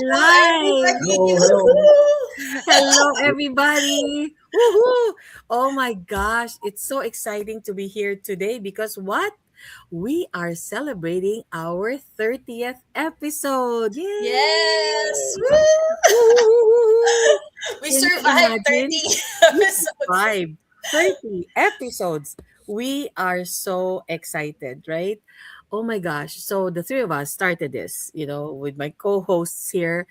Hello, live. everybody. Hello, hello. Hello, everybody. Woohoo! Oh my gosh, it's so exciting to be here today because what? We are celebrating our 30th episode. Yes. Yay! Woo! Woo! We Can you survived imagine? 30 We episodes. survived 30 episodes. We are so excited, right? Oh my gosh. So the three of us started this, with my co-hosts here,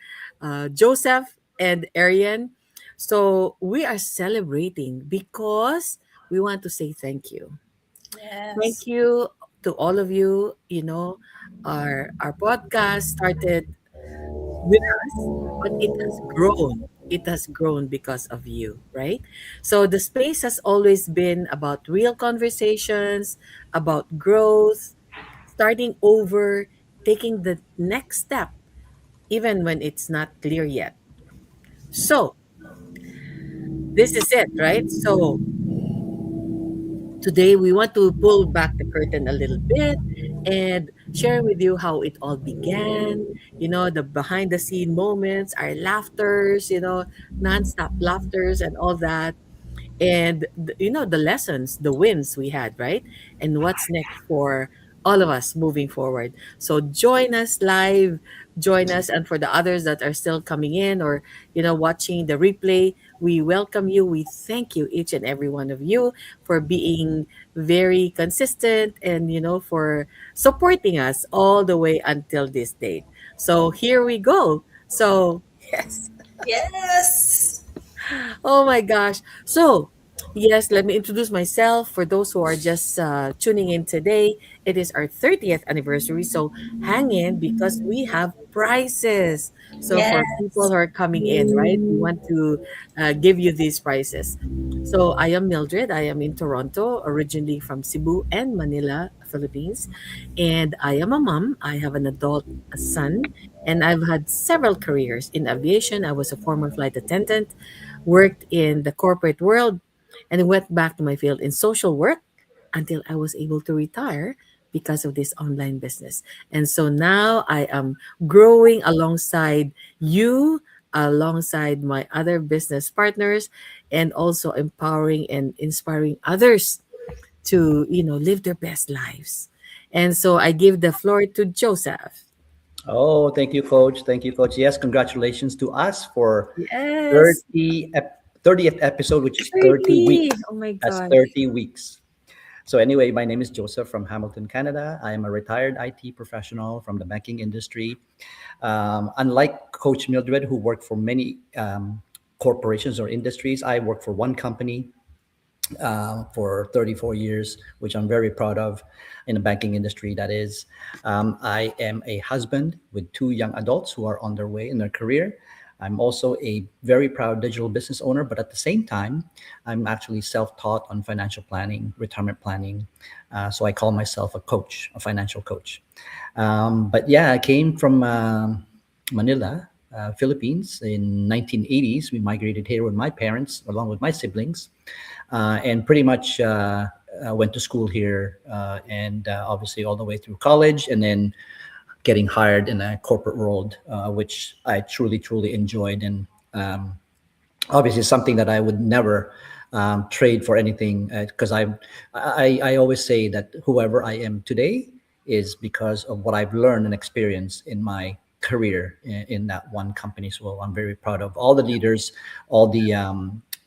Joseph and Arian. So we are celebrating because we want to say thank you. Thank Yes. you to all of you. Our podcast started with us, but it has grown. It has grown because of you, right? So the space has always been about real conversations, about growth, starting over, taking the next step, even when it's not clear yet. So this is it, right? So today, we want to pull back the curtain a little bit and share with you how it all began, the behind the scene moments, our laughters, nonstop laughters and all that. And, the lessons, the wins we had, right? And what's next for all of us moving forward. So join us live, join us. And for the others that are still coming in or, watching the replay, we welcome you. We thank you, each and every one of you, for being very consistent and, for supporting us all the way until this date. So here we go. So, yes. Yes. Oh my gosh. So, yes, let me introduce myself for those who are just tuning in today. It is our 30th anniversary. So, hang in because we have prizes. So, for people Yes. who are coming in, right, we want to give you these prizes. So, I am Mildred. I am in Toronto, originally from Cebu and Manila, Philippines. And I am a mom. I have an adult son. And I've had several careers in aviation. I was a former flight attendant, worked in the corporate world, and went back to my field in social work until I was able to retire because of this online business. And so now I am growing alongside you, alongside my other business partners, and also empowering and inspiring others to, live their best lives. And so I give the floor to Joseph. Oh, thank you, Coach. Thank you, Coach. Yes, congratulations to us for Yes, 30th episode, which is 30 30. weeks. Oh my That's gosh. 30 weeks. So anyway, my name is Joseph from Hamilton, Canada. I am a retired IT professional from the banking industry. Unlike Coach Mildred, who worked for many corporations or industries, I work for one company for 34 years, which I'm very proud of in the banking industry. That is, I am a husband with two young adults who are on their way in their career. I'm also a very proud digital business owner, but at the same time, I'm actually self taught on financial planning, retirement planning. So I call myself a coach, a financial coach. But yeah, I came from Manila, Philippines in 1980s. We migrated here with my parents, along with my siblings, and pretty much went to school here, and obviously all the way through college, and then getting hired in a corporate world, which I truly, truly enjoyed, and obviously something that I would never trade for anything, because I always say that whoever I am today is because of what I've learned and experienced in my career in that one company. So I'm very proud of all the leaders, all the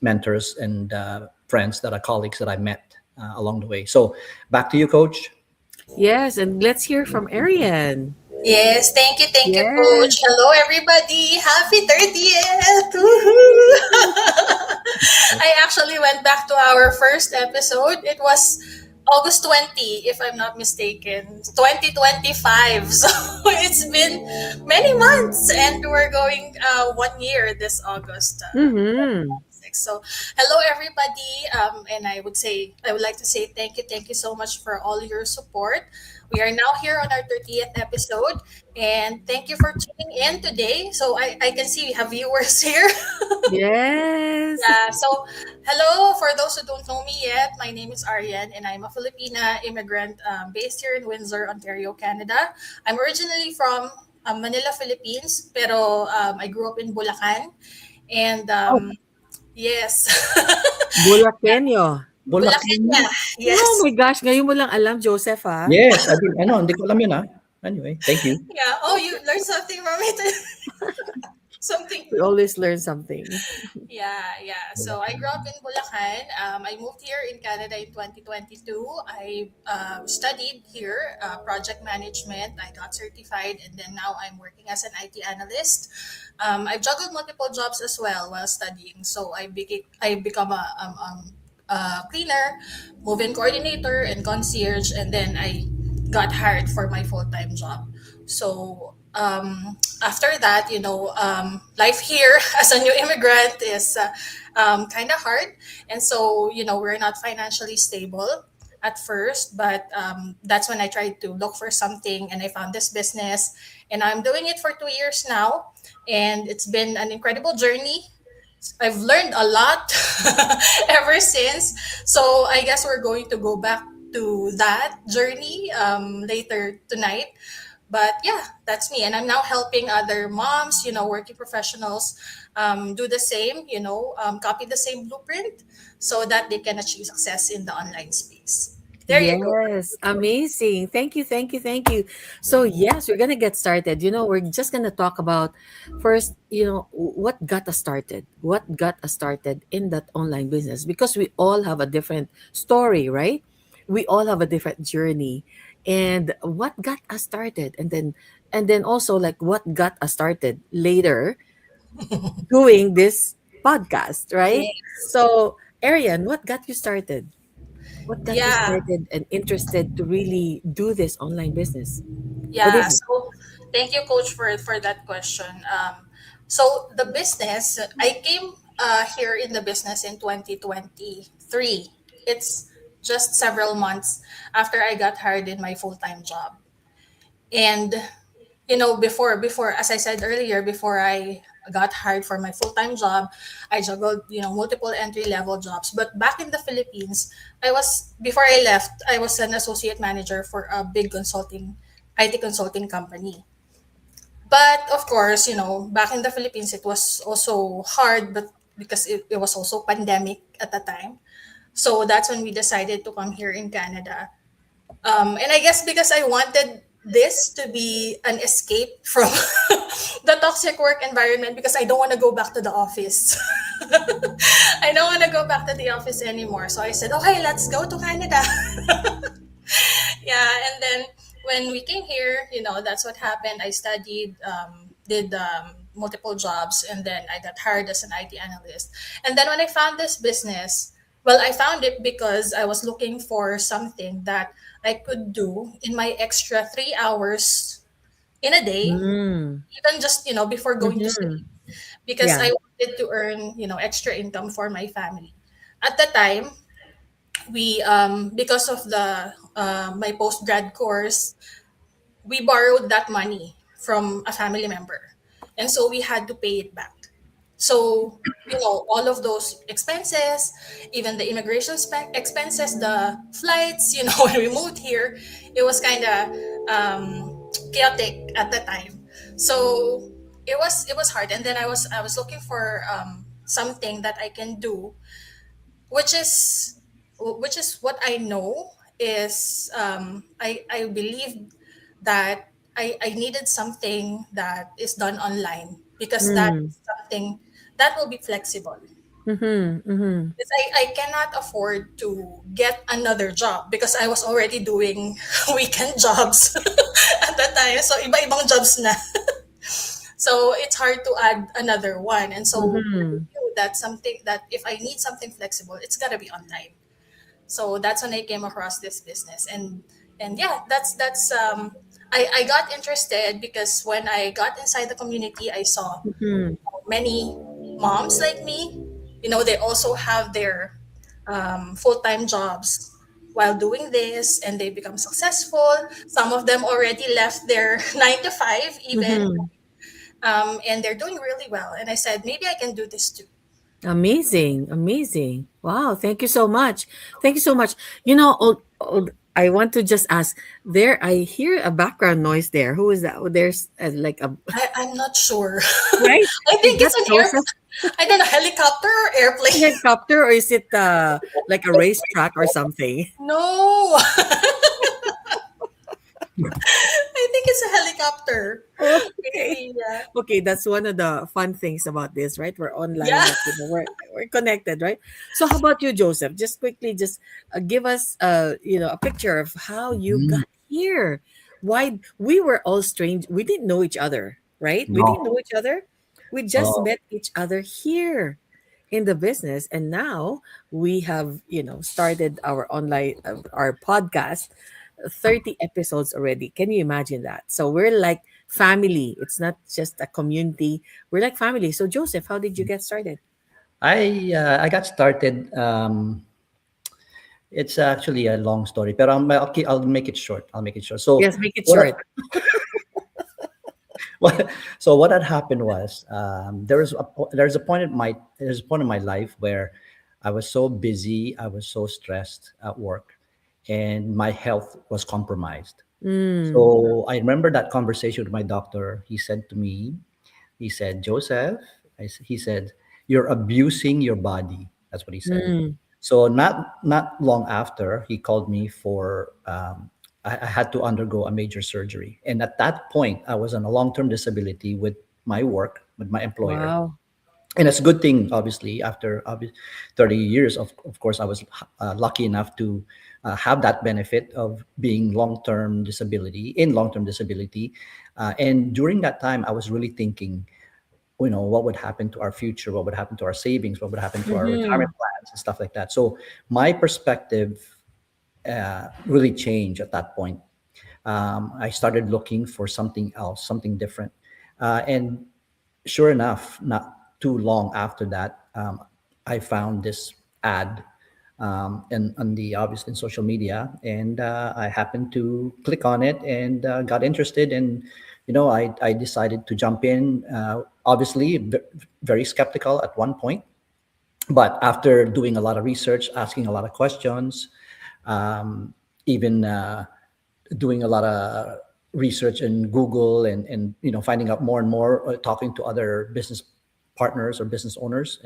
mentors and friends that are colleagues that I met along the way. So back to you, Coach. Yes, and let's hear from Arian. Yes. Thank you, Coach. Yes. Hello, everybody. Happy 30th. Woohoo. I actually went back to our first episode. It was August 20, if I'm not mistaken, 2025. So it's been many months, and we're going 1 year this August. Mm-hmm. So, hello everybody, and I would like to say thank you so much for all your support. We are now here on our 30th episode, and thank you for tuning in today. So, I can see we have viewers here. Yes. Yeah, so hello, for those who don't know me yet, my name is Arian and I'm a Filipina immigrant based here in Windsor, Ontario, Canada. I'm originally from Manila, Philippines, pero I grew up in Bulacan. And Oh, yes, Bulakenyo. Bulacan, Bulacan. Oh yes. my gosh, ngayon mo lang alam, Joseph, ha? Yes, ano, hindi ko alam yun, ah. Anyway, thank you. Yeah. Oh, you learned something from it. Something We new. always learn something. Yeah, yeah. So I grew up in Bulacan. I moved here in Canada in 2022. I studied here project management. I got certified, and then now I'm working as an IT analyst. I've juggled multiple jobs as well while studying. So I become a cleaner, move-in coordinator, and concierge, and then I got hired for my full-time job. So after that, life here as a new immigrant is kind of hard. And so, we're not financially stable at first, but that's when I tried to look for something and I found this business. And I'm doing it for 2 years now. And it's been an incredible journey. I've learned a lot ever since. So I guess we're going to go back to that journey later tonight. But yeah, that's me. And I'm now helping other moms, working professionals do the same, copy the same blueprint so that they can achieve success in the online space. There you go. Yes, amazing. Thank you, thank you, thank you. So, yes, we're going to get started. We're just going to talk about first, what got us started. What got us started in that online business? Because we all have a different story, right? We all have a different journey. And what got us started? And then also like what got us started later doing this podcast, right? Yes. So, Arian, what got you started? What got you Yeah. started and interested to really do this online business? What Yeah. is it? So thank you, Coach, for that question. So the business, I came here in the business in 2023. It's just several months after I got hired in my full-time job. And before, as I said earlier, before I got hired for my full-time job, I juggled multiple entry-level jobs. But back in the Philippines, before I left, I was an associate manager for a big IT consulting company. But of course, back in the Philippines, it was also hard, but because it was also pandemic at the time. So that's when we decided to come here in Canada. And I guess because I wanted this to be an escape from the toxic work environment, because I don't want to go back to the office. I don't want to go back to the office anymore. So I said, okay, let's go to Canada. Yeah, and then when we came here, that's what happened. I studied, did multiple jobs, and then I got hired as an IT analyst. And then when I found this business, well, I found it because I was looking for something that I could do in my extra 3 hours in a day, Mm, even just, before going to sleep, mm-hmm. because Yeah. I wanted to earn, extra income for my family. At the time, we because of the my post grad course, we borrowed that money from a family member, and so we had to pay it back. So all of those expenses, even the immigration expenses, the flights, when we moved here, it was kind of chaotic at the time. So it was hard, and then I was looking for something that I can do, which is what I know is I believe that I needed something that is done online, because that Mm, is something that will be flexible. mm-hmm, mm-hmm. Because I cannot afford to get another job because I was already doing weekend jobs at the time. So iba-ibang jobs na. So it's hard to add another one. And so I Mm-hmm. knew that something that if I need something flexible, it's gotta be online. So that's when I came across this business. And yeah, I got interested because when I got inside the community, I saw Mm-hmm. many moms like me. They also have their full-time jobs while doing this, and they become successful. Some of them already left their 9 to 5 even, Mm-hmm. and they're doing really well. And I said, maybe I can do this too. Amazing, amazing. Wow, thank you so much. Thank you so much. I want to just ask. There, I hear a background noise there. Who is that? Oh, there's like a I'm not sure. right. I Is think that it's an air. Joseph I don't know, helicopter or airplane. helicopter, or is it like a racetrack or something? No, I think it's a helicopter. Okay. Maybe, yeah. Okay, that's one of the fun things about this, right? We're online, Yeah. but we're connected, right? So, how about you, Joseph? Just quickly, just give us, a picture of how you Mm, got here. Why we were all strange. We didn't know each other, right? We didn't no. know each other. We just Oh, met each other here in the business, and now we have, started our online, our podcast. 30 episodes already. Can you imagine that? So we're like family. It's not just a community. We're like family. So Joseph, how did you get started? I got started. It's actually a long story, but I'll make it short. I'll make it short. So Yes, make it what short. what had happened was there's a point in my life where I was so busy, I was so stressed at work, and my health was compromised. Mm, So I remember that conversation with my doctor. He said to me, he said, Joseph, he said, you're abusing your body. That's what he said. mm, So not long after, he called me for I had to undergo a major surgery, and at that point, I was on a long-term disability with my work with my employer, wow. and it's a good thing. Obviously, after 30 years, of course, I was lucky enough to have that benefit of being long-term disability, and during that time, I was really thinking, what would happen to our future, what would happen to our savings, what would happen to our Mm-hmm. retirement plans and stuff like that. So my perspective really changed at that point. I started looking for something else, something different, and sure enough, not too long after that, I found this ad in on the obvious in social media, and I happened to click on it and got interested, and I decided to jump in. Obviously, very skeptical at one point, but after doing a lot of research, asking a lot of questions, um, even doing a lot of research in Google, and finding out more and more, talking to other business partners or business owners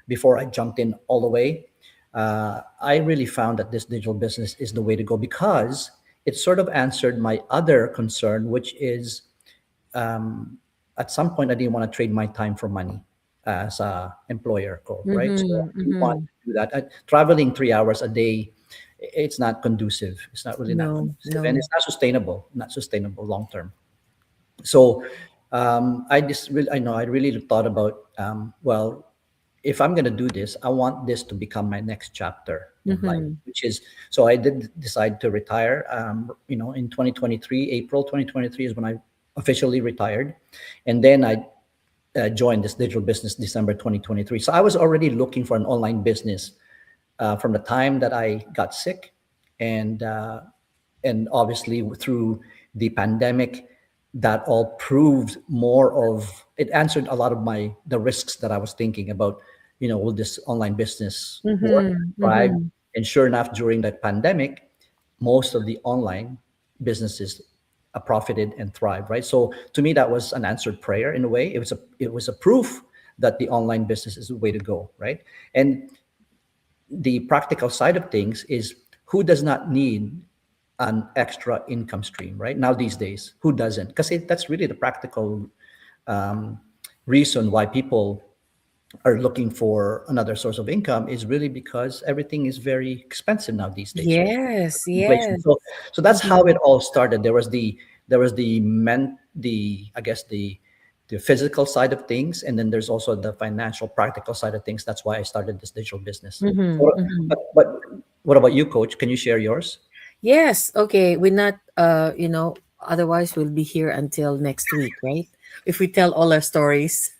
before I jumped in all the way. I really found that this digital business is the way to go because it sort of answered my other concern, which is at some point I didn't want to trade my time for money as a employer code, right? So Mm-hmm. I didn't want Mm-hmm. to do that. Traveling 3 hours a day, it's not conducive. It's not really not No, conducive, and no. it's not sustainable long term. So I know I really thought about well, if I'm going to do this, I want this to become my next chapter in life, Mm-hmm. which is so I did decide to retire. In 2023, April 2023 is when I officially retired, and then I joined this digital business December 2023. So I was already looking for an online business from the time that I got sick, and obviously through the pandemic, that all proved more of it answered a lot of the risks that I was thinking about. Will this online business work, Mm-hmm. thrive? Mm-hmm. And sure enough, during that pandemic, most of the online businesses profited and thrived. Right. So to me, that was an answered prayer in a way. It was a proof that the online business is the way to go. Right. And the practical side of things is who does not need an extra income stream right now these days, who doesn't? Because that's really the practical um, reason why people are looking for another source of income is really because everything is very expensive now these days, right? Yes, Inflation. yes. So that's how Mm-hmm. it all started. There was the I guess the physical side of things, and then there's also the financial practical side of things. That's why I started this digital business. Mm-hmm. So, Mm-hmm. but what about you, coach? Can you share yours? Yes, okay. We're not otherwise we'll be here until next week, right? If we tell all our stories.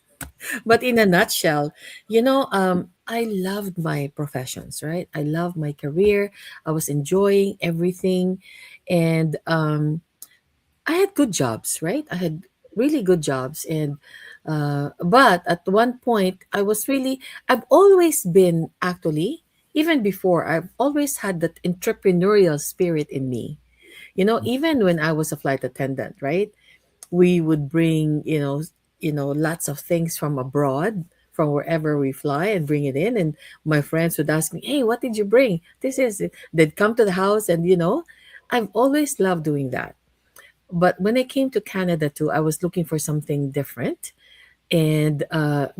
But in a nutshell, I loved my professions, right? I loved my career. I was enjoying everything. And I had good jobs, right? I had really good jobs. And but at one point, I've always been actually even before, I've always had that entrepreneurial spirit in me. Even when I was a flight attendant, right? We would bring, lots of things from abroad, from wherever we fly, and bring it in. And my friends would ask me, "Hey, what did you bring? This is it." They'd come to the house, and I've always loved doing that. But when I came to Canada too, I was looking for something different. And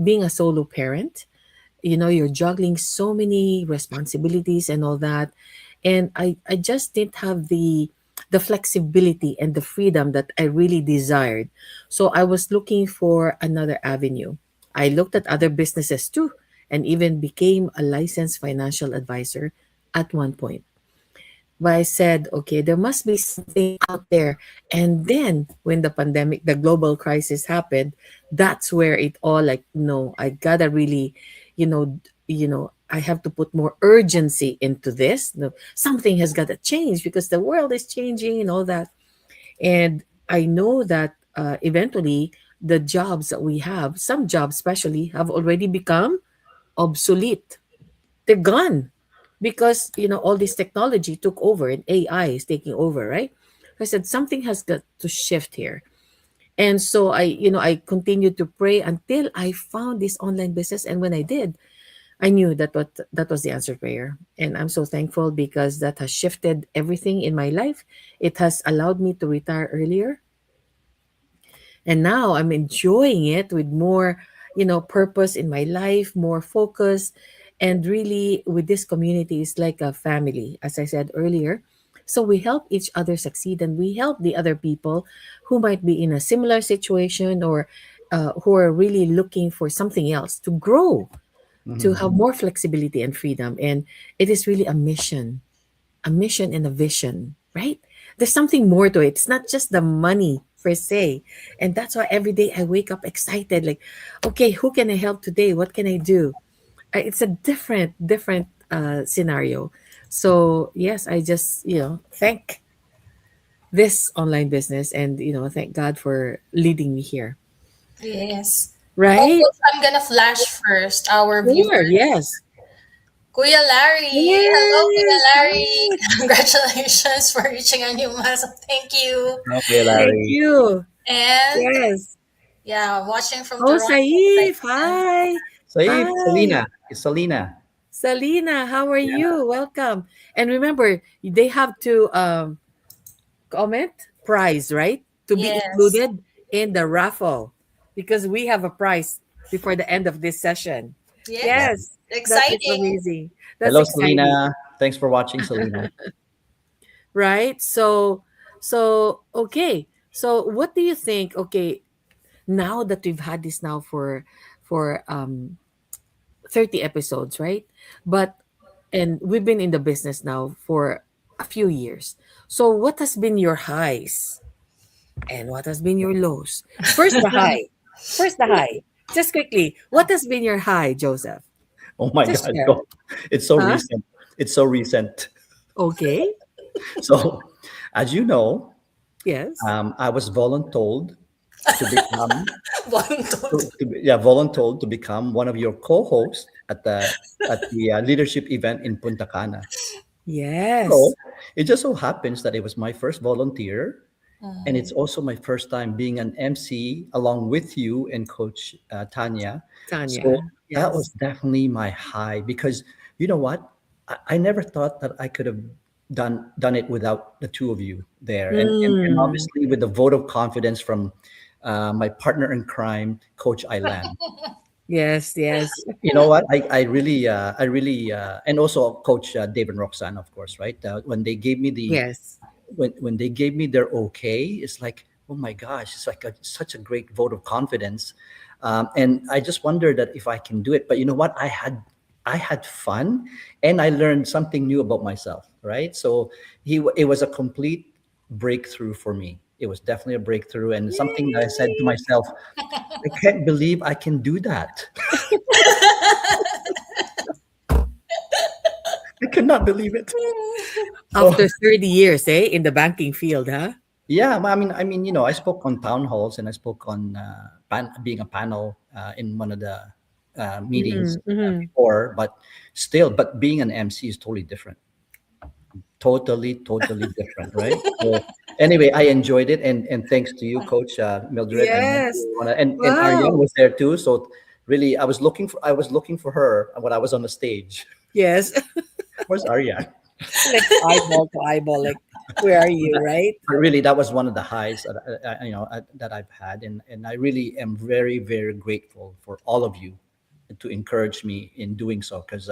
being a solo parent, you're juggling so many responsibilities and all that. And I just didn't have the flexibility and the freedom that I really desired. So I was looking for another avenue. I looked at other businesses too, and even became a licensed financial advisor at one point. But I said, okay, there must be something out there. And then when the pandemic, the global crisis happened, that's where it all, like, no, I gotta really, I have to put more urgency into this. No, something has got to change because the world is changing and all that. And I know that eventually the jobs that we have, some jobs especially, have already become obsolete. They're gone because all this technology took over and AI is taking over, right? I said something has got to shift here. And so I continued to pray until I found this online business. And when I did, I knew that was the answered prayer. And I'm so thankful because that has shifted everything in my life. It has allowed me to retire earlier, and now I'm enjoying it with more purpose in my life, more focus. And really, with this community, is like a family, as I said earlier. So we help each other succeed, and we help the other people who might be in a similar situation, or who are really looking for something else to grow, to Mhm. have more flexibility and freedom. And it is really a mission and a vision, right? There's something more to it. It's not just the money per se. And that's why every day I wake up excited, like, okay, who can I help today? What can I do? It's a different scenario. So yes, I just thank this online business, and thank God for leading me here. Yes. Of Right? course, I'm gonna flash first our Sure. viewers. Yes. Kuya Larry. Hello, Kuya Yes. Larry. Yes. Congratulations for reaching a new milestone. Thank you. Okay, Thank Larry. you. And Yes. yeah, watching from Oh, Toronto. Saif. Hi. Saif, Hi. Selena. It's Selena. Salina, how are Yeah. you? Welcome. And remember, they have to comment prize, right? To be Yes. included in the raffle because we have a prize before the end of this session. Yeah. Yes. Yes, that is Exciting. amazing. That's Hello, exciting, Selena. Thanks for watching, Selena. right? So okay. So what do you think? Okay, now that we've had this now for 30 episodes, right? But and we've been in the business now for a few years. So what has been your highs and what has been your lows? First the high. First the high. Just quickly, what has been your high, Joseph? Oh my Just God. share. It's so Huh? recent. It's so recent. Okay. So, as you know, Yes. I was voluntold to become Bondod. yeah, voluntold to become one of your co-hosts at the leadership event in Punta Cana. So Yes. it just so happens that it was my first volunteer, and it's Mhm. also my first time being an MC along with you and Coach Tanya. So Tanya. that was Yes. definitely my high because you know what? I never thought that I could have done it without the two of you there, and Mm. obviously with the vote of confidence from my partner in crime, Coach Ilan. Yes, yes. You know what? And also Coach Dave and Roxanne, of course, right? When they gave me Yes. when they gave me their okay, it's like, oh my gosh, it's like such a great vote of confidence. And I just wondered that if I can do it. But you know what? I had fun, and I learned something new about myself. Right? So it was a complete breakthrough for me. It was definitely a breakthrough, and something that I said to Yay. myself, I can't believe I can do that. I could not believe it. So After 30 years, in the banking field, huh? yeah, I spoke on town halls and I spoke on being a panel in one of the meetings Mm-hmm. before, but still, but being an MC is totally different. Totally different, right? So anyway, I enjoyed it, and thanks to you, Coach Mildred, Yes. and Ariane Wow. was there too. So really, I was looking for her when I was on the stage. Yes. Where's Ariane? Like eyeball to eyeball. Like, where are But you? Right? really, that was one of the highs that that I've had, and I really am very very grateful for all of you to encourage me in doing so, because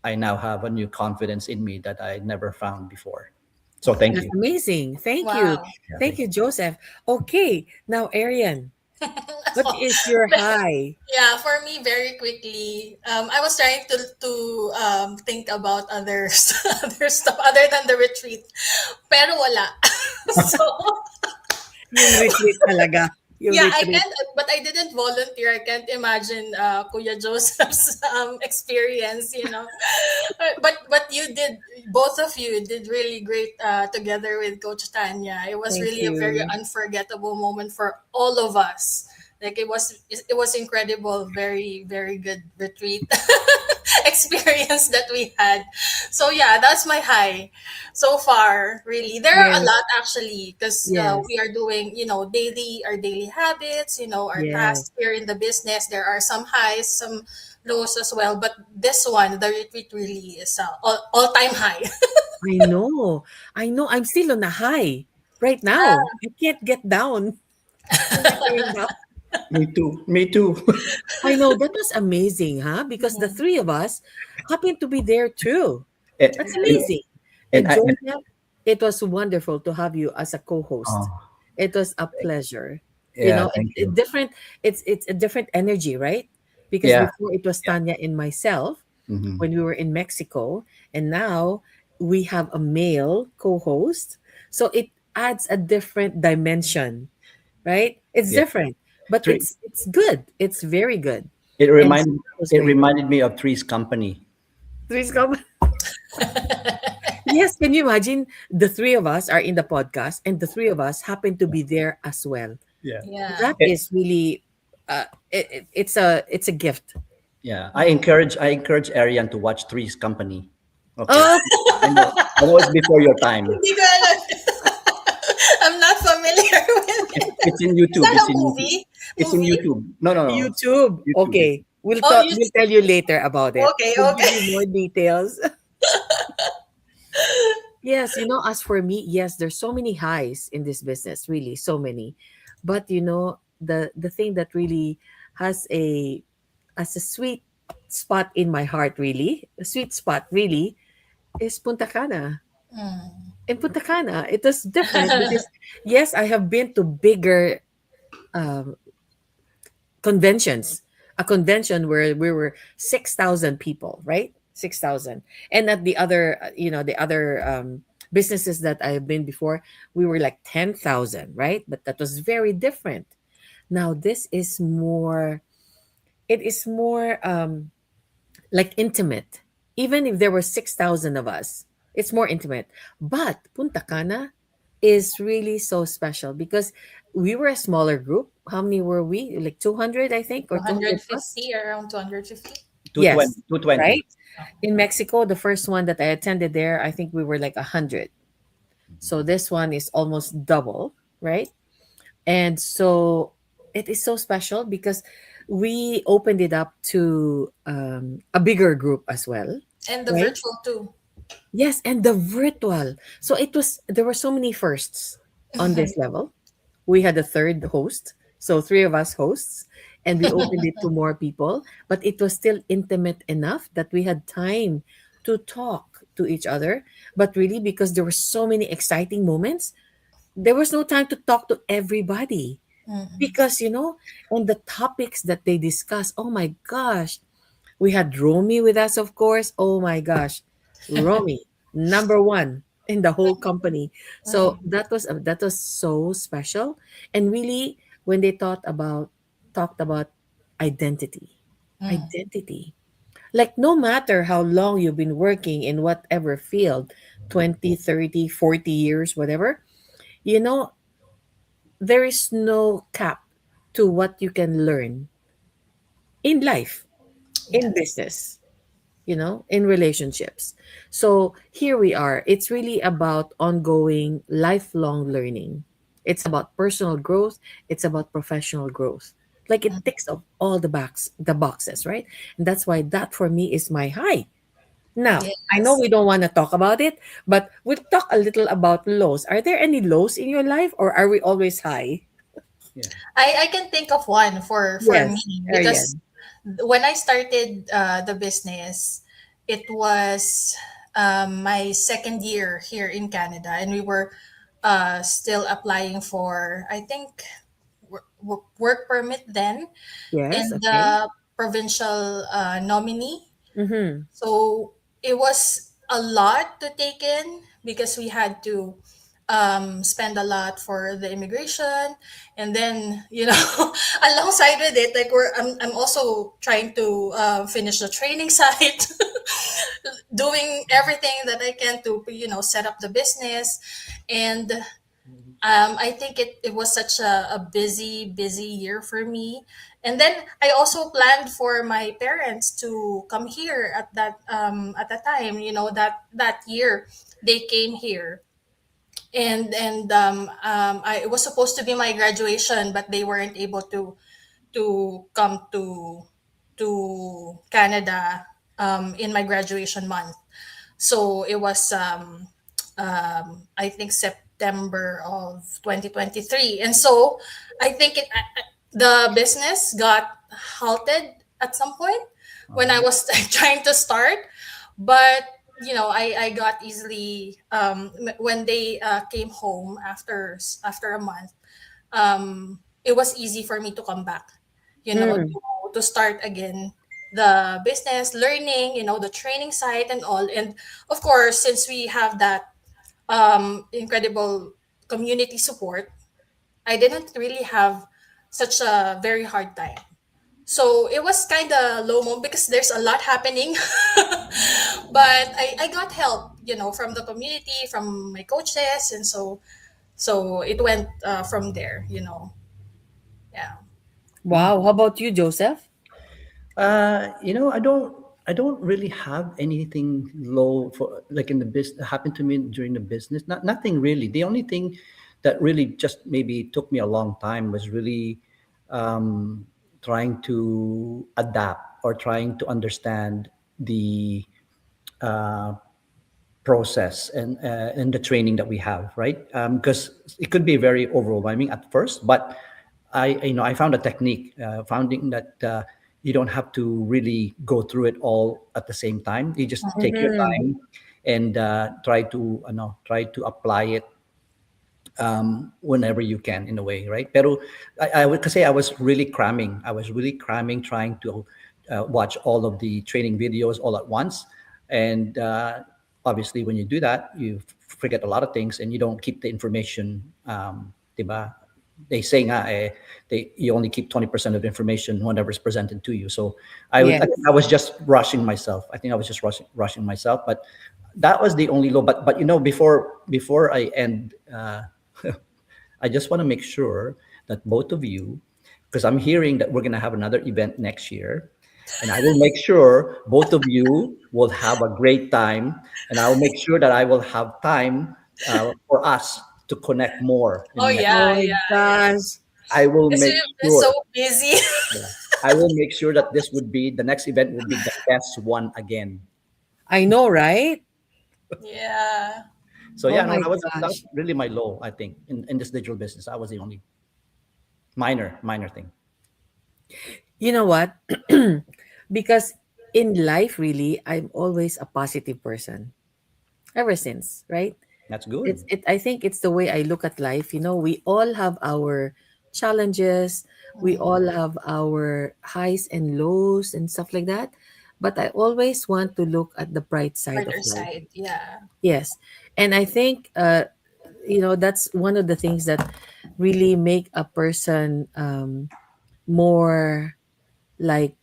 I now have a new confidence in me that I never found before. So thank That's you. amazing. Thank you. Wow. Yeah, Thank thank you, you. Joseph. Okay. Now, Arian, what is your high? Yeah, for me, very quickly, I was trying to think about others, other stuff other than the retreat, pero wala. So Yung retreat talaga. Yung yeah, I retreat. can't, but I didn't volunteer. I can't imagine Kuya Joseph's experience, you know. But you did, both of you did really great together with Coach Tanya. It was Thank really a very you. unforgettable moment for all of us. Like it was incredible, very very good retreat experience that we had. So yeah, that's my high so far. Really, there are a Yes. lot actually because we Yes. are doing our daily habits, our Yes. tasks here in the business. There are some highs, some lows as well. But this one, the retreat, really is all time high. I know. I know. I'm still on a high right now. I can't get down. I'm not going down. Me too. Me too. I know that was amazing, huh? Because the three of us happened to be there too. and, That's and, amazing. and And I and, Joseph, it was wonderful to have you as a co-host. oh, It was a pleasure. You yeah, know, thank it you. different. It's a different energy, right? Because Yeah, before it was yeah. Tanya and myself Hmm. when we were in Mexico, and now we have a male co-host. So it adds a different dimension, right? It's Yeah. different, but Three. it's good. It's very good, It and so reminded that was it great. reminded me of Three's Company. Please come. Yes, can you imagine the three of us are in the podcast, and the three of us happen to be there as well. Yeah. Yeah. That Eh, is really, it's a gift. yeah. I encourage Arian to watch Three's Company. Okay. Oh, I know it's before your time. Hindi ko alam. I'm not familiar with it. It's in Is YouTube. that It's a in YouTube. movie? It's in Movie? YouTube. No, no, no. YouTube. YouTube. Okay, we'll Oh, talk. you. We'll tell you later about it. Okay, We'll give okay. you more details. Yes, as for me, yes, there's so many highs in this business, really, so many. But the thing that really has a sweet spot in my heart, really, a sweet spot, really, is Punta Cana. Mm. In Punta Cana, it was different because yes, I have been to bigger um, conventions. A convention where we were 6,000 people, right? 6,000. And at the other, the other businesses that I've been before, we were like 10,000, right? But that was very different. Now this is more. It is more like intimate. Even if there were 6,000 of us, it's more intimate. But Punta Cana is really so special because we were a smaller group. How many were we? Like 200, I think, or 200 plus? 250, around 250. 220. Yes, 220. right? In Mexico, the first one that I attended there, I think we were like 100. So this one is almost double, right? And so it is so special because we opened it up to a bigger group as well, And the right? virtual too. Yes, and the virtual. So there were so many firsts on this level. We had a third host, so three of us hosts, and we opened it to more people, but it was still intimate enough that we had time to talk to each other. But really, because there were so many exciting moments, there was no time to talk to everybody Mhm. because and the topics that they discuss, oh my gosh, we had Romy with us, of course. Oh my gosh, Romy, number one in the whole company. So Mm. that was so special, and really, when they talked about identity, Mm. identity. Like no matter how long you've been working in whatever field, 20, 30, 40 years, whatever, you know, there is no cap to what you can learn in life. in Yes. business, in relationships. So here we are. It's really about ongoing lifelong learning. It's about personal growth, it's about professional growth. Like it Mhm. ticks off all the boxes, right? And that's why that for me is my high. Now, I know Yes. we don't want to talk about it, but we'll talk a little about lows. Are there any lows in your life or are we always high? Yeah. I can think of one for Yes, me because Ariane. when I started the business, it was my second year here in Canada, and we were still applying for, I think, work permit then, Yes, and okay. the provincial nominee. Mm-hmm. So it was a lot to take in because we had to spend a lot for the immigration, and then alongside with it, like I'm also trying to finish the training site, doing everything that I can to set up the business, and I think it was such a busy year for me. And then I also planned for my parents to come here at that time, that year they came here. It was supposed to be my graduation, but they weren't able to come to Canada in my graduation month. So it was I think September of 2023. And so I think the business got halted at some point when I Uh-huh. was trying to start. But I got easily when they came home after a month. It was easy for me to come back, Mm. to start again the business, learning, the training site and all. And of course, since we have that incredible community support, I didn't really have such a very hard time. So it was kind of low moment because there's a lot happening. But I got help, from the community, from my coaches. And so it went from there, yeah. Wow. How about you, Joseph? I don't really have anything low for like in the business happened to me during the business. Nothing really. The only thing that really just maybe took me a long time was really um, trying to adapt or trying to understand the uh, process and the training that we have, right? Because it could be very overwhelming at first, but I found a technique, finding that you don't have to really go through it all at the same time. You just take your Mm-hmm. time and try to apply it whenever you can in a way, right? Pero I would say I was really cramming. I was really cramming, trying to watch all of the training videos all at once. And obviously, when you do that, you forget a lot of things and you don't keep the information. Diba? They say nga, you only keep 20% of the information whenever it's presented to you. So I think Yes. I was just rushing myself. I think I was just rushing myself. But that was the only low. But before I end. I just want to make sure that both of you, because I'm hearing that we're going to have another event next year, and I will make sure both of you will have a great time, and I will make sure that I will have time for us to connect more in Oh the next. Oh yeah, my yeah, yeah. gosh. I will Because make we've been sure. so busy. Yeah, I will make sure that this would be the next event will be the best one again. I know, right? Yeah. So Oh yeah, no, my that was gosh. really my low. I think in this digital business, that was the only minor thing. You know what? Because in life, really, I'm always a positive person ever since, right? That's It's good. it. I think it's the way I look at life. We all have our challenges. We Mhm. all have our highs and lows and stuff like that. But I always want to look at the bright side of Brighter life. side, yeah. Yes, and I think that's one of the things that really make a person more like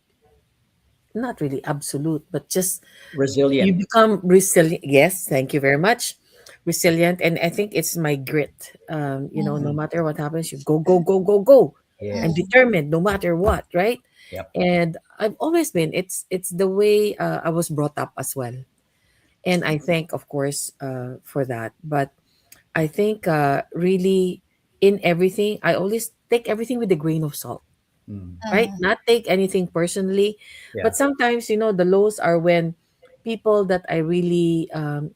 not really absolute, but just you Resilient. become resilient. Yes, thank you very much. Resilient, and I think it's my grit. No Mhm. matter what happens, you go, go, go, go, go. Yes. I'm determined no matter what, right? Yep. And I've always been. It's the way I was brought up as well, and I thank, of course, for that. But I think really in everything, I always take everything with a grain of salt, Mm. right? Mhm. Not take anything personally, Yeah. but sometimes the lows are when people that I really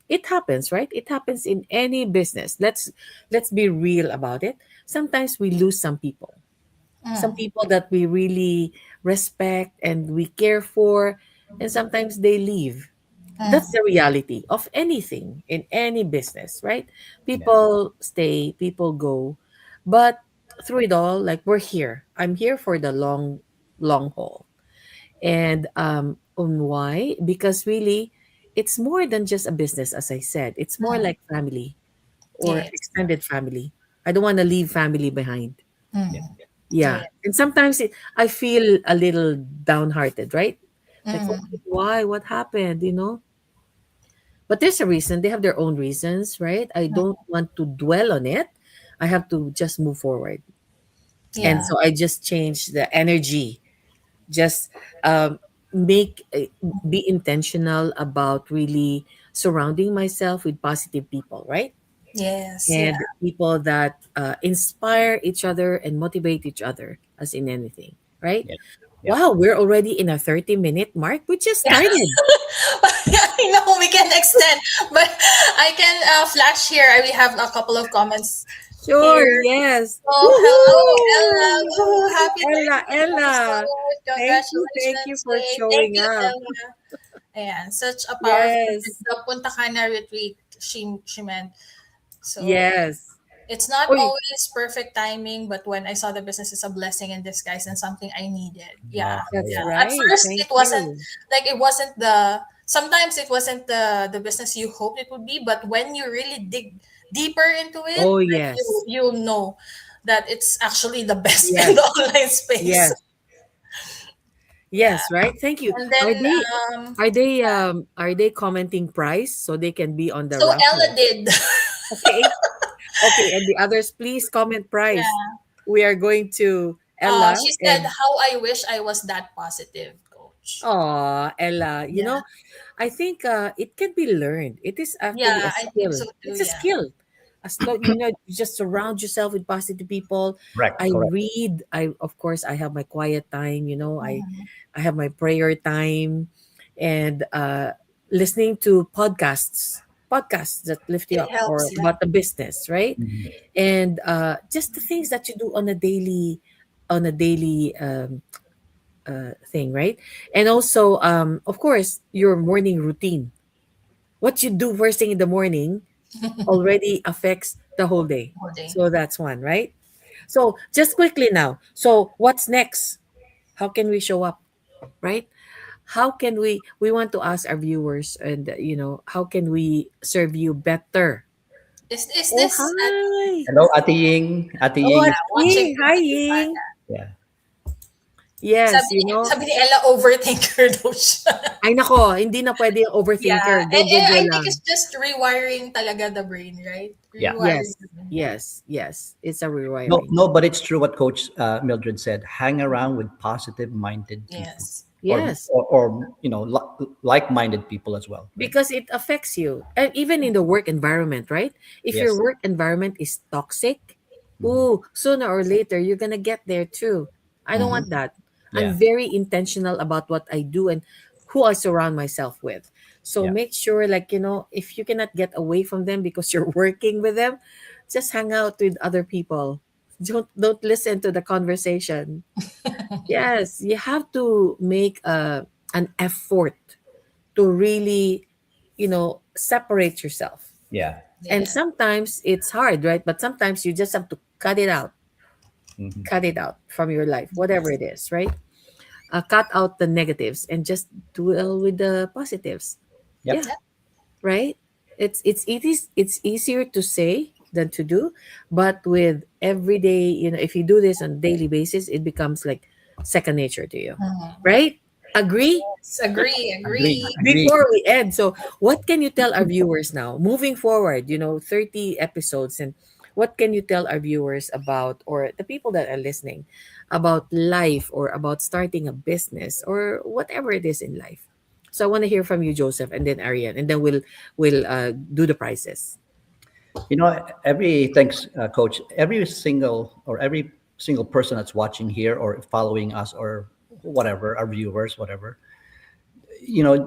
it happens, right? It happens in any business. Let's be real about it. Sometimes we lose some Mm. people that we really respect and we care for, and sometimes they leave. That's Mm. the reality of anything in any business, right? Yeah. People stay, people go, but through it all, like we're here. I'm here for the long haul. And on why? Because really, it's more than just a business, as I said. It's more Mm. like family or Yes. Yeah. extended family. I don't want to leave family behind. Yeah. Mm. Yeah. Yeah. And sometimes I feel a little downhearted, right? Like, oh, Mm. why? What happened? But there's a reason. They have their own reasons, right? I Mm. don't want to dwell on it. I have to just move forward. And Yeah. so I just change the energy. Just um, make be intentional about really surrounding myself with positive people, right? Yes. Yeah. And people that inspire each other and motivate each other, as in anything, right? Yeah. Yeah. Wow, we're already in a 30-minute mark. We just started. I know we can extend, but I can flash here. We have a couple of comments Sure, here. yes. Oh, hello, Ella. Woohoo! Woo, happy Ella, 30th Ella. episode. Thank you Congratulations, for Faye. Thank showing you, up. Ella. Ayan, such a powerful Yes, the Punta Cana retreat she meant. So yes. it's not Oy, always perfect timing, but when I saw the business is a blessing in disguise and something I needed. Yeah. Ah, that's Yeah. yeah. At right. first Thank it wasn't you. like it wasn't the sometimes it wasn't the business you hoped it would be, but when you really dig deeper into it, Oh, like yes. you'll know that it's actually the best in the Yes, online space. yes, Yeah. yes, right. Thank you. And Are then they are they commenting price so they can be on the so raffle? Ella did. Okay. Okay, and the others, please comment price. Yeah. We are going to Ella She said and how I wish I was that positive, coach. Ella. Yeah. I think it can be learned. It is actually a Yeah, I think skill. so too. It's a Yeah. skill. As long you just surround yourself with positive people. Correct. I Correct. read. I Of course I have my quiet time. Mhm. I have my prayer time, and listening to podcasts that lift you It up or helps. Yeah. about the business, right? Mhm. And just the things that you do on a daily thing, right? And also, of course, your morning routine. What you do first thing in the morning already affects the whole day. Whole day. So that's one, right? So just quickly now. So what's next? How can we show up, right? How can we want to ask our viewers, and how can we serve you better? Is Oh, this hi. Hello, Ate Ying. Ate Oh, Ying yeah, is watching Ying. from Hi, Japan? Ying. yeah. Yes, Sabi ni Ella overthinker daw siya. Ay nako, hindi na pwede yung Yeah. overthinker. Go, And go, go I think lang. it's just rewiring talaga the brain, right? Yeah. Rewiring Yes, the brain. yes, yes. It's a No, rewiring. no, but it's true what Coach Mildred said. Hang around with positive-minded people, Yes. Yes, or like-minded people as well. Right? because it affects you. And even in the work environment, right? If your Yes. work environment is toxic, Mhm. ooh, sooner or later you're gonna get there too. I don't Mhm. want that. I'm Yeah. very intentional about what I do and who I surround myself with. So Yeah. make sure, like, if you cannot get away from them because you're working with them, just hang out with other people. Don't listen to the conversation. Yes, you have to make an effort to really, separate yourself. Yeah. And Yeah. sometimes it's hard, right? But sometimes you just have to Hmm. cut it out from your life, whatever it is, right? Cut out the negatives and just dwell with the positives. Yep. Yeah, right. It's easier to say than to do, but with everyday, if you do this on a daily basis, it becomes like second nature to you, Mhm. right? Agree? Yes, agree, Agree. agree. Agree. Before we end, so what can you tell our viewers now moving forward, 30 episodes, and what can you tell our viewers about, or the people that are listening, about life or about starting a business or whatever it is in life? So I want to hear from you, Joseph, and then Ariane, and then we'll do the prizes. Every thanks, Coach. Every single person that's watching here or following us or whatever, our viewers, whatever, you know,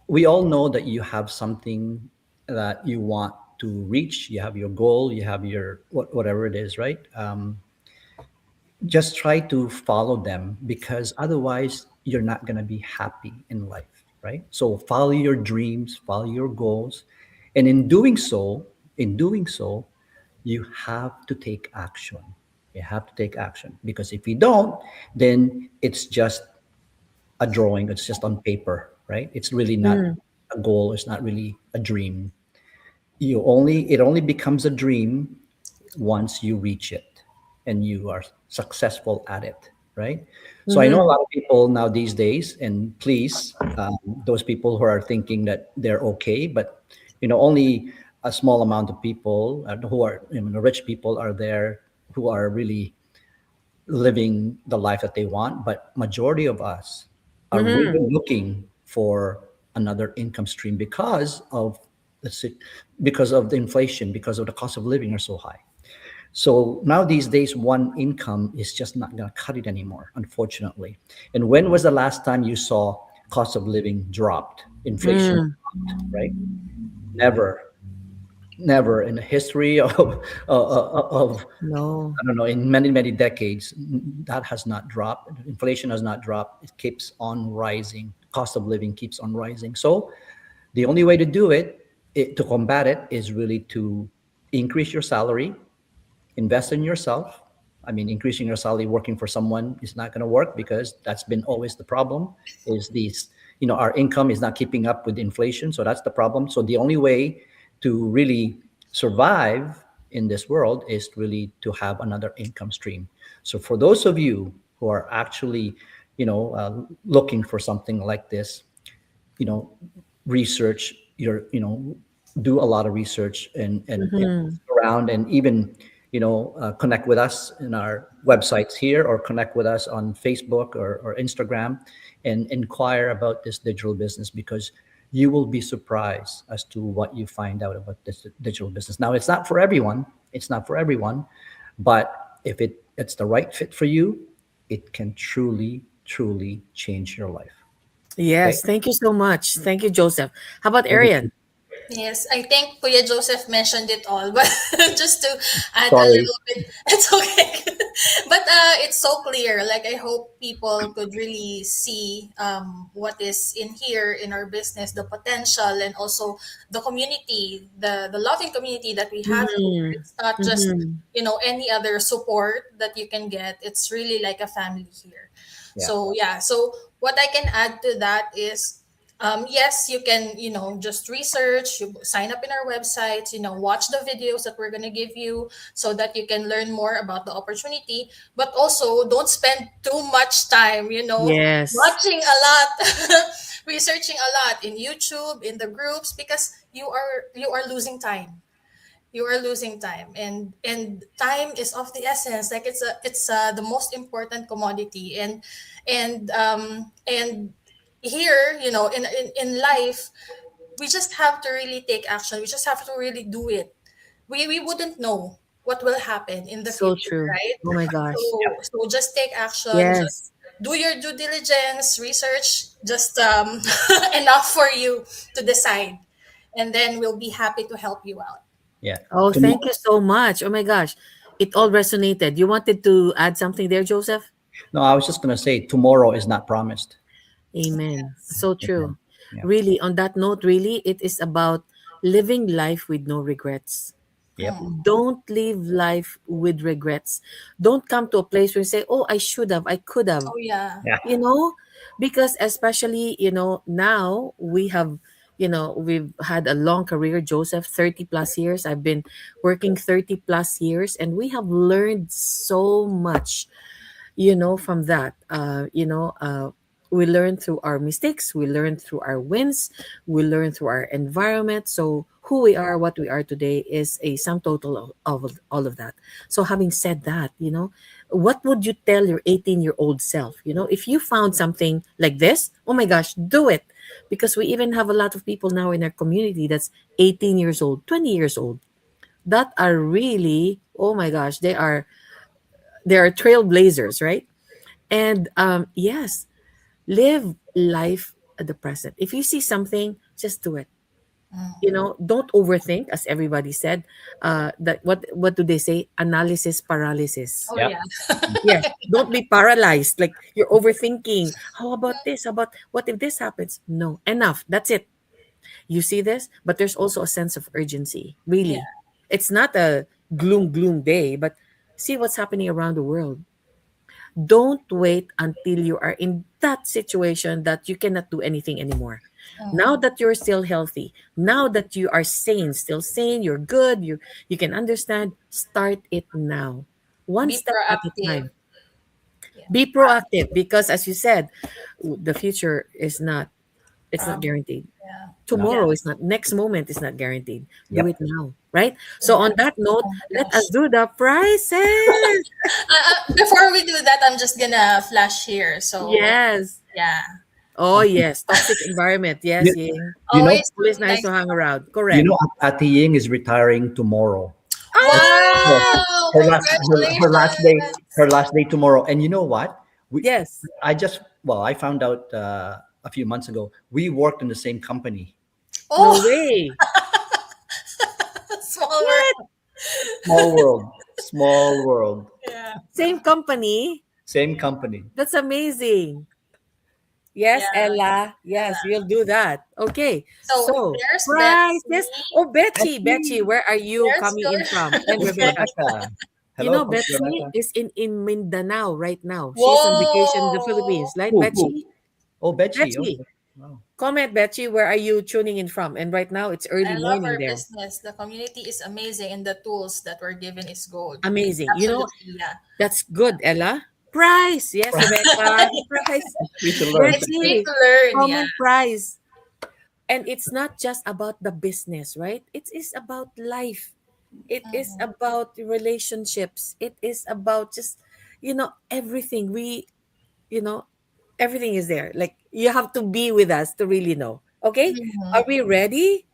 we all know that you have something that you want to reach. You have your goal. You have your whatever it is, right? Just try to follow them because otherwise you're not going to be happy in life, right? So follow your dreams, follow your goals, and in doing so you have to take action. You have to take action because if you don't, then it's just a drawing, it's just on paper, right? It's really not Mm, a goal, it's not really a dream. It only becomes a dream once you reach it and you are successful at it, right? So I know a mm-hmm, lot of people now these days, and please, those people who are thinking that they're okay, but only a small amount of people who are rich people are there who are really living the life that they want, but majority of us are mm-hmm, really looking for another income stream because of the inflation, because of the cost of living are so high. So now these days, one income is just not going to cut it anymore, unfortunately. And when was the last time you saw cost of living dropped, inflation mm. dropped, right? Never, never in the history of No. I don't know, in many, many decades, that has not dropped. Inflation has not dropped. It keeps on rising. Cost of living keeps on rising. So the only way to do to combat it, is really to increase your salary, invest in yourself. I mean, increasing your salary working for someone is not going to work because that's been always the problem. Is these, our income is not keeping up with inflation, so that's the problem. So the only way to really survive in this world is really to have another income stream. So for those of you who are actually, looking for something like this, you know research your do a lot of research and Mm-hmm. around, and even connect with us in our websites here, or connect with us on Facebook or Instagram, and inquire about this digital business, because you will be surprised as to what you find out about this digital business. Now, it's not for everyone, but if it's the right fit for you, it can truly, truly change your life. Okay. Yes, thank you so much. Thank you, Joseph. How about Ariane? Yes, I think Kuya Joseph mentioned it all, but just to add a Sorry. little bit, it's okay. But it's so clear. Like, I hope people could really see what is in here in our business, the potential, and also the community, the loving community that we have here. Mm-hmm. It's not just Mm-hmm. any other support that you can get. It's really like a family here. Yeah. So yeah. So what I can add to that is, yes, you can, just research, you sign up in our website, watch the videos that we're going to give you so that you can learn more about the opportunity. But also, don't spend too much time, Yes. watching a lot, researching a lot in YouTube, in the groups, because you are losing time. You are losing time, and time is of the essence. Like, it's the most important commodity, and here, in life, we just have to really take action. We just have to really do it. We wouldn't know what will happen in the So future, true. right? Oh my gosh. So just take action. Just Yes. do your due diligence, research, just enough for you to decide, and then we'll be happy to help you out. Yeah. Oh, thank Tomorrow, you so much. Oh my gosh. It all resonated. You wanted to add something there, Joseph? no, I was just going to say tomorrow is not promised. Amen. So Amen. true. Yeah. Really, on that note, really, it is about living life with no regrets. Yep. Don't live life with regrets. Don't come to a place where you say, oh, I should have, I could have. Oh yeah. Yeah. you know because especially now we've had a long career, Joseph, 30 plus years. I've been working 30 plus years, and we have learned so much from that. We learn through our mistakes, we learn through our wins, we learn through our environment. So who we are, what we are today is a sum total of all of that. So having said that, what would you tell your 18-year-old self? If you found something like this, oh my gosh, do it. Because we even have a lot of people now in our community that's 18 years old, 20 years old, that are really, oh my gosh, they are trailblazers, right? And yes, live life at the present. If you see something, just do it. Don't overthink, as everybody said. That what do they say? Analysis paralysis. Oh Yep. yeah. Yes, don't be paralyzed. Like you're overthinking. How about this? How about what if this happens? No, enough. That's it. You see this, but there's also a sense of urgency. Yeah. Really, it's not a gloom day, but see what's happening around the world. Don't wait until you are in that situation that you cannot do anything anymore. Now that you're still healthy, now that you are sane, still sane, you're good, you can understand, start it now. One Be step at a proactive. time. Yeah. Be proactive because as you said, the future is not it's not Um, guaranteed. yeah. No. Tomorrow Yeah. is not, next moment is not guaranteed. Do it Yep. now, right? So Yeah. on that note, Oh my let us gosh. do the prizes. Before we do that, I'm just gonna flash here. So Yes. yeah, Oh yes, toxic environment. Yes, You, Ying. you know, always Always nice to nice. hang around. you Correct. know, Ate Ying is retiring tomorrow. Her, Ah, Wow! her last day, Congratulations! her last day tomorrow. And you know what? yes. I found out a few months ago. We worked in the same company. No Oh, way. small What? world. Small world. Small world. Yeah, Same company? Same company. That's amazing. Yes, yeah. Ella. Yes, we'll do that. Okay. So So, there's prize. Betsy. Yes. Oh, Betsy. Betsy, Betsy. where are you There's coming in from? And Coach George. Rebecca. Rebecca. You Hello, know, Coach Betsy Rebecca. is in Mindanao right now. She's on vacation in the Whoa! Philippines, right, Who? Betsy? Oh, Betsy. Betsy. Okay. Wow. Comment, Betsy, where are you tuning in from? And right now, it's I early love morning our there. business. The community is amazing, and the tools that we're given is gold. Amazing. Absolutely, yeah. That's good, Ella. Price. Yes, Rebecca. Price. Free to learn. It's great Betsy, to learn. Yeah. comment price. And it's not just about the business, right? It is about life. It is Mhm. about relationships. It is about just, everything. You know, everything is there. Like you have to be with us to really know. Okay? Are Mhm. we ready?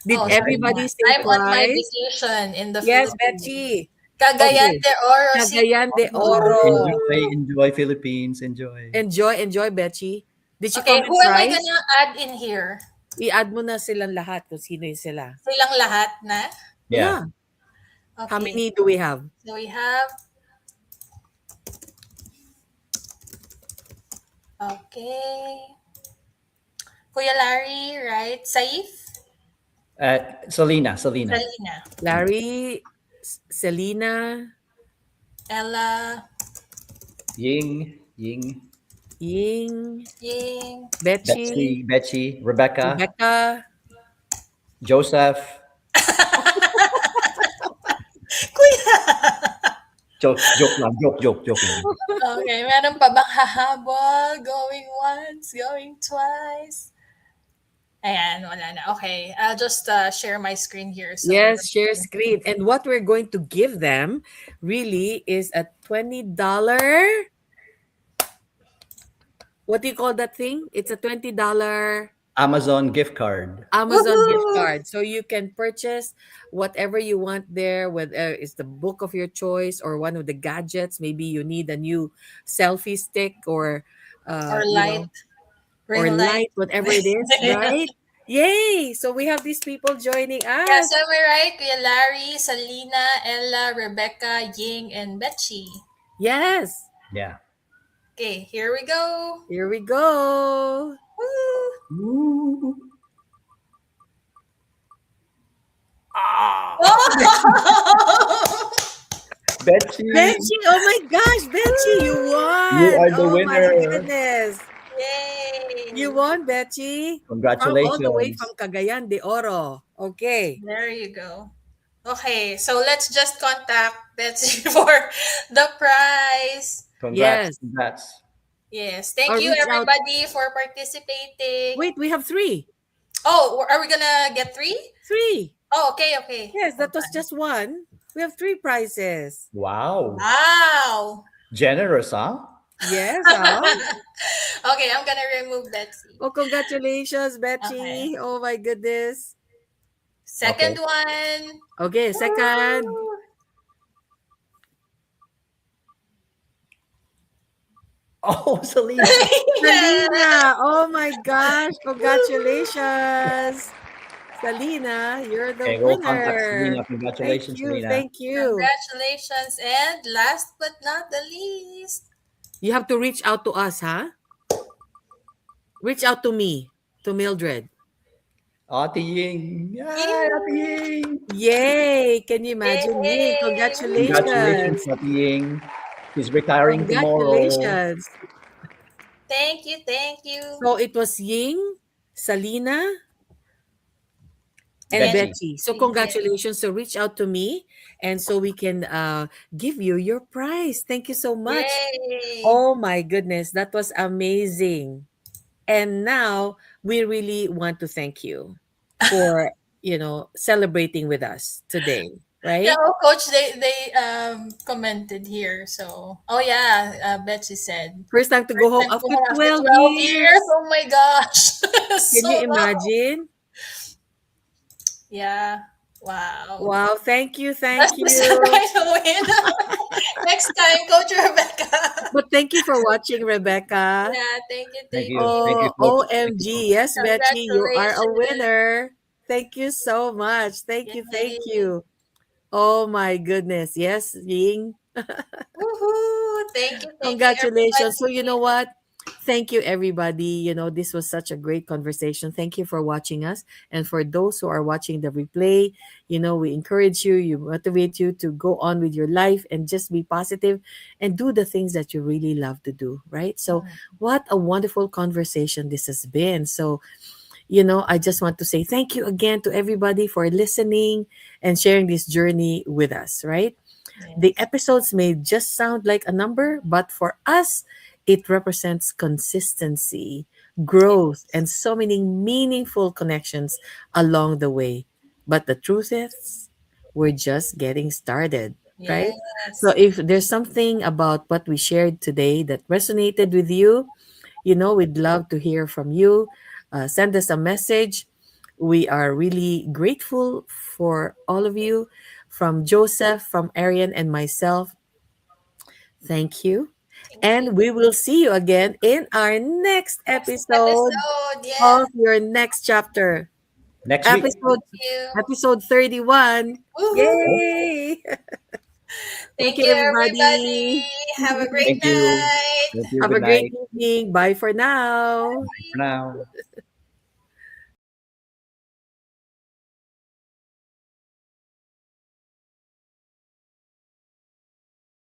Did Oh, sorry. everybody say I'm on my price? vacation in the Yes, Philippines. Betsy. Cagayan Okay. de Oro City. Cagayan de Oh, Oro. enjoy, enjoy Philippines. Enjoy. Enjoy, Betsy. Did you Okay, comment who am I price? gonna add in here? I-add mo na silang lahat kung sino yung sila. Silang lahat na? Yeah. Yeah. How Okay. many do we have? So we have, okay. Kuya Larry, right? Saif? Selena. Selena. Salina. Larry, Selena, Ella, Ying. Ying. Ying, Ying. Betsy, Betsy. Betsy. Rebecca. Rebecca. Joseph. Kuya! Joke lang. Joke lang. Okay, meron pa bang hahabol? Going once, going twice? Ayan, wala na. Okay, I'll just share my screen here. So, Yes, share screen. And what we're going to give them really is a $20. What do you call that thing? It's a $20 Amazon gift card. Amazon gift woohoo! card. So you can purchase whatever you want there, whether it's the book of your choice or one of the gadgets. Maybe you need a new selfie stick or, Or you light, know, or ring light. light, whatever it is, right? Yay! So we have these people joining Yeah, us. so am I right? Kuya Larry, Salina, Ella, Rebecca, Ying, and Betsy. Yes. Yeah. Okay, here we go. Here we go. Woo! Ooh. Oh! Betsy. Betsy, oh my gosh, Betsy, you won. You are the Oh my winner. goodness. Yay! You won, Betsy. From all the way Congratulations. from Cagayan de Oro. Okay. There you go. Okay, so let's just contact Betsy for the prize. Congrats. Yes. Congrats. Yes. Thank Or you, reach out. everybody, for participating. Wait, we have three. Oh, are we gonna get three? Three. Oh, okay, okay. Yes, Hold that was on. just one. We have three prizes. Wow. Wow. Generous, huh? Yes, huh? Okay, I'm gonna remove Betsy. Oh, congratulations, Okay. Betchy. Oh my goodness. Second Okay. one. Okay, second. Woo! Oh, Selena. Yeah. Salina. Oh my gosh. Woo! Congratulations. Salina, you're the Okay, we'll contact winner. Selena. Thank Congratulations, you. Selena. Thank you. Congratulations. And last but not the least, You have to reach out to us, huh? Reach out to me, to Mildred. Ate Ying. Yay, Ate you. Ying. Yay! Can you imagine? Yay! Yay! Congratulations, Congratulations. Ate Ying. She's retiring tomorrow. Congratulations. Thank you, thank you. So it was Ying, Salina, and And Betsy. Betty. So yes. congratulations. So reach out to me and so we can give you your prize. Thank you so much. Yay. Oh my goodness, that was amazing. And now we really want to thank you for, celebrating with us today, Yeah, right? oh, coach, they commented here. So, oh yeah, Betsy said First time to go first home time to after have after 12 12 years. years. Oh my gosh. Can So you long. imagine? Yeah. Wow. Wow, thank you, That's thank the you. surprise win. Next time, Coach Rebecca. But thank you for watching, Rebecca. Yeah, thank you, Thank thank you. Thank you, Oh, you. Coach. Thank you, OMG. Coach. Yes, Betchy, you are a Congratulations. winner. Thank you so much. Thank you, thank Yay. you. Oh my goodness. Yes, Ying. Woohoo. Thank you, Congratulations. So, you know everybody. what? Thank you, everybody. This was such a great conversation. Thank you for watching us. And for those who are watching the replay, we encourage you, you motivate you to go on with your life and just be positive and do the things that you really love to do, right? So, what a wonderful conversation this has been. So, I just want to say thank you again to everybody for listening and sharing this journey with us, right? The Yes. episodes may just sound like a number, but for us, it represents consistency, growth, and Yes. so many meaningful connections along the way. But the truth is, we're just getting started, right? So Yes. if there's something about what we shared today that resonated with you, we'd love to hear from you. Send us a message. We are really grateful for all of you. From Joseph, from Arian, and myself, thank you. Thank you. And we will see you again in our next Next episode episode. Yes. of your next chapter. Next week. Episode Thank you. episode 31. Woohoo. Yay! Thank Thank you, you, everybody. everybody. Have a great Thank you. night. Thank you. Have Good a great night. evening. Bye for now. For now.